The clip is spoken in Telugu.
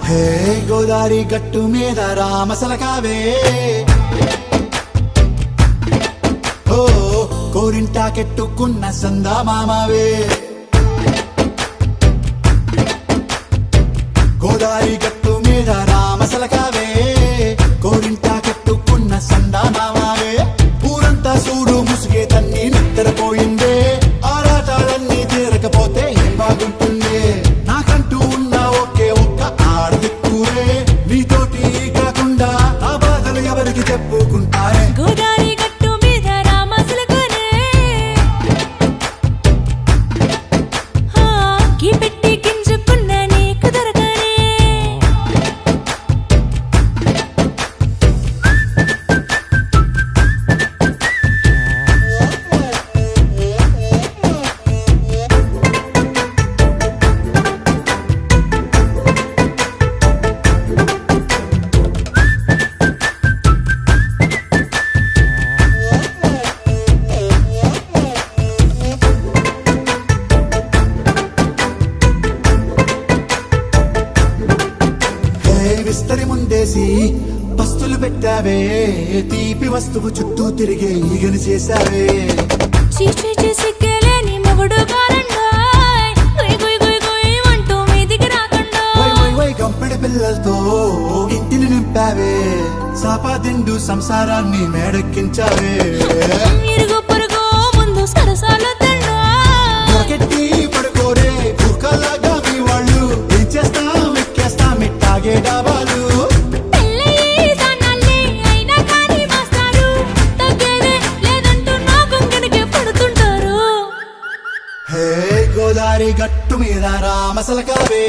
హే గోదారి గట్టు మీద రామసలకావే ఓ కోరింటా కెట్టుకున్న సందా మామావే గోదారి గట్టు మీద రామసలకావే కోరింటా కెట్టుకున్న సందా మామావే ఊరంతా సూడు ముసుగే తన్ని నిద్రపోయిందే ఆరాటాలన్నీ తీరకపోతే ఏం బాగుంటుందే నాకంటూ ఉన్న ఒకే ఒక్క ఆడదిక్కురే నీతోటి కాకుండా ఆ బాధలు ఎవరికి చెప్పుకుంటారే గోదారి గట్టు మీద రామసలకానే కీ పెట్టి గింజుకున్న నీకు దొరకనే విస్తరి ముందేసి పస్తులు పెట్టావే తీపి వస్తువు చుట్టూ తిరిగే ఈగని చేశావే చీచీ చేసి కేలేని మొగుడు కారండాయ్ గుయ్ గుయ్ గుయ్ గుయ్ అంటూ మీదికి రాకుండా వై గంపెడి పిల్లలతో ఇంటిని నింపావే సాపాదిండు సంసారాన్ని మేడెక్కించావే ఇరుగు పొరుగు ముందు సరసాలు తిన్నా దొరకెట్టి పడుకోరే కుక్కలాగా మీ వాళ్ళు ఏం చేస్తాం ఎక్కేస్తాం ఇట్టాగే డాబాలు పెళ్ళయి దానాల్ని అయినా కానీ మాస్తారు తగ్గేదే లేదంటూ నా గొంగడికే పడుతుంటారు హే గోదారి గట్టు మీద రామసలకావే